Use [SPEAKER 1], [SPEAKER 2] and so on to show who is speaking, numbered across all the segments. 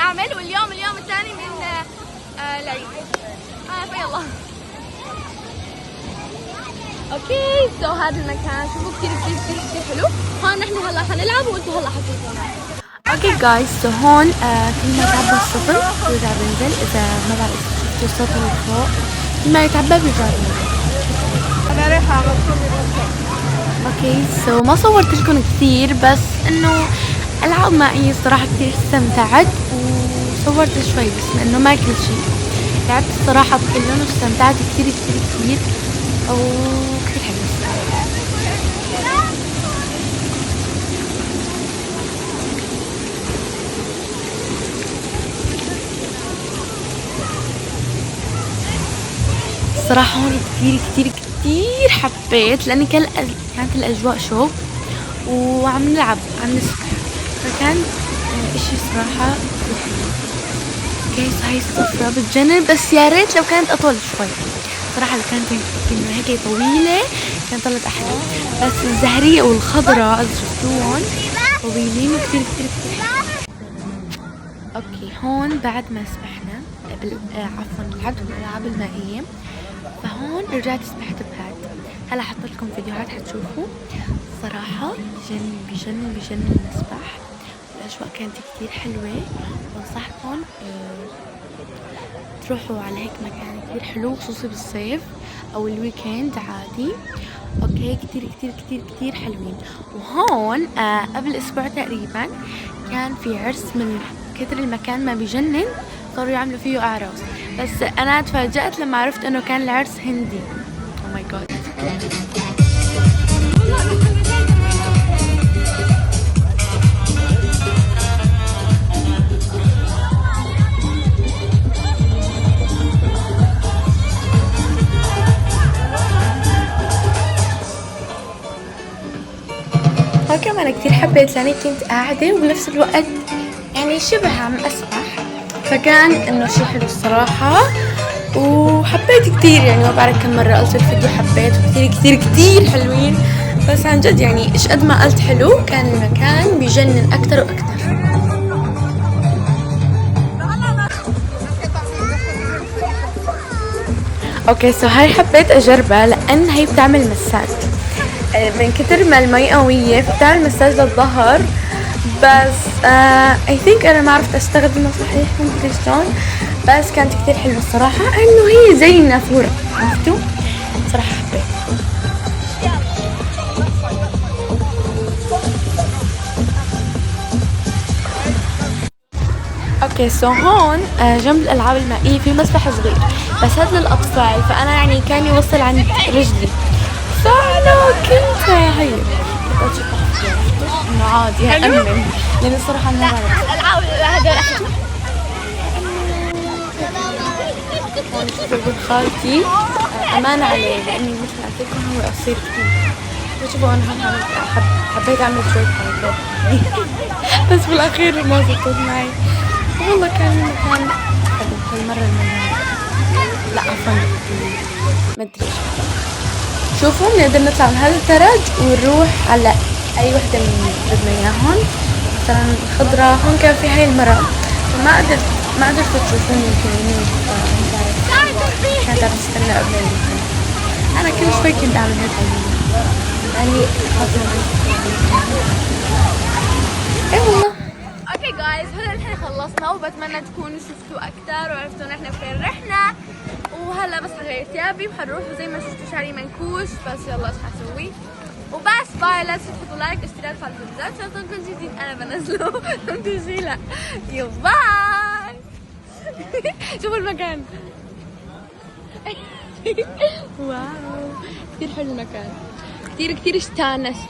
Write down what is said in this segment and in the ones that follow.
[SPEAKER 1] نعمل، واليوم الثاني من العيد. فيلا. اوكي سو هذا المكان شوفوا كثير كثير كثير كثير حلو. هون نحن هلا حنلعب وانتم هلا حتشوفونا.
[SPEAKER 2] اوكي جايز سو هون كل ما يتعبى الصفر بيرجع بينزل. اذا ما بعرف شفتوا الصوت اللي فوق كل ما يتعبى بيرجع بينزل.
[SPEAKER 1] انا رايحه
[SPEAKER 2] اوكي سو ما صورت لكم كثير بس انه العاب مائية الصراحة كثير استمتعت وصورت شوي بس انه ما كل شيء. لعبت الصراحة بكلهم واستمتعت كثير كثير كثير وكثير حلو الصراحة. الصراحة هون كثير كثير كثير حبيت لأني كانت الأجواء شوق وعم نلعب عم نسبح فكان اشي صراحة حلو. اوكي هاي الصفرة بتجنن بس يا ريت لو كانت أطول شوي صراحة. لو كانت إنه هيك طويلة كانت طلعت أحلى بس الزهرية والخضراء اللي شفتوهم طويلين وكثير كثير كثير حلو. اوكي هون بعد ما سبحنا عفوا لعبت بالألعاب المائية فهون رجعت سبحت بهاد. هلا حط لكم فيديوهات حتشوفوا صراحة بجنن المسبح. الأجواء كانت كتير حلوة. بنصحكم تروحوا على هيك مكان كتير حلو خصوصي بالصيف أو الويكند عادي. اوكي كتير كتير كتير كتير حلوين. وهون قبل أسبوع تقريبا كان في عرس من كتر المكان ما بجنن صاروا يعملوا فيه أعراس بس أنا تفاجأت لما عرفت إنه كان العرس هندي. أو ماي جاد. كمان أنا كتير حبيت لأني كنت قاعدة وبنفس الوقت يعني شبه عم أسبح فكان إنه شي حلو الصراحة وحبيت كتير. يعني ما بعرف كم مرة قلت الفيديو حبيت وكتير كتير كتير حلوين بس عن جد يعني إيش قد ما قلت حلو كان المكان بيجنن أكتر وأكتر. اوكي سو هاي حبيت أجربها لأن هي بتعمل مساج من كتر ما المي قوية فبتعمل مساج للظهر بس اي ثينك انا ما عرفت استخدمها صحيح ما ادري شلون بس كانت كثير حلوة الصراحة انه هي زي النافورة عرفتوا صراحة حبيت. اوكي سو هون جنب الالعاب المائية في مسبح صغير بس هذا للاطفال فانا يعني كان يوصل عند رجلي فانا كنت هي كنت انه عادي هأمن لأن الصراحة أنا ما بعرف
[SPEAKER 1] الألعاب هذول
[SPEAKER 2] هون شوفوا ابن خالتي أمان عليه لأني مثل ما قلت لكم هو قصير كتير. شوفوا أنا هون حبيت أعمل شوية حركات بس بالأخير ما زبطت معي. والله كان المكان حلو هالمرة المرة لا عفوا مدري شوفوا بنقدر نطلع من هذا الدرج ونروح على أي وحدة من بدنا إياهن. مثلا الخضرة هون كان في هاي المرأة فما قدرت تشوفوني يمكن كانت عم تستنى قبل المكان. أنا كل شوي كنت أعمل هيك يعني خاطر إيه والله.
[SPEAKER 1] اوكي جايز هلا نحن خلصنا وبتمنى تكونوا شفتوا اكثر وعرفتوا نحن فين رحنا. وهلا بس حغير ثيابي وحنروح وزي ما شفتوا شعري منكوش بس يلا ايش حسوي وبس باي. لا تنسوا تحطوا لايك اشتراك فعلوا الجرس عشان كل جديد انا بنزله انتوا شي لا يو باي. شوفوا المكان واو كثير حلو المكان كثير كثير استانست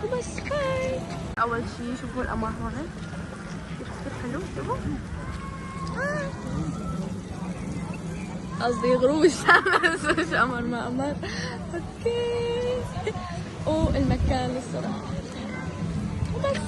[SPEAKER 1] وبس باي. اول شي شوفوا القمر هون كثير حلو شوفوا قصدي غروب الشمس مش قمر ما قمر. اوكي والمكان الصراحة وبس.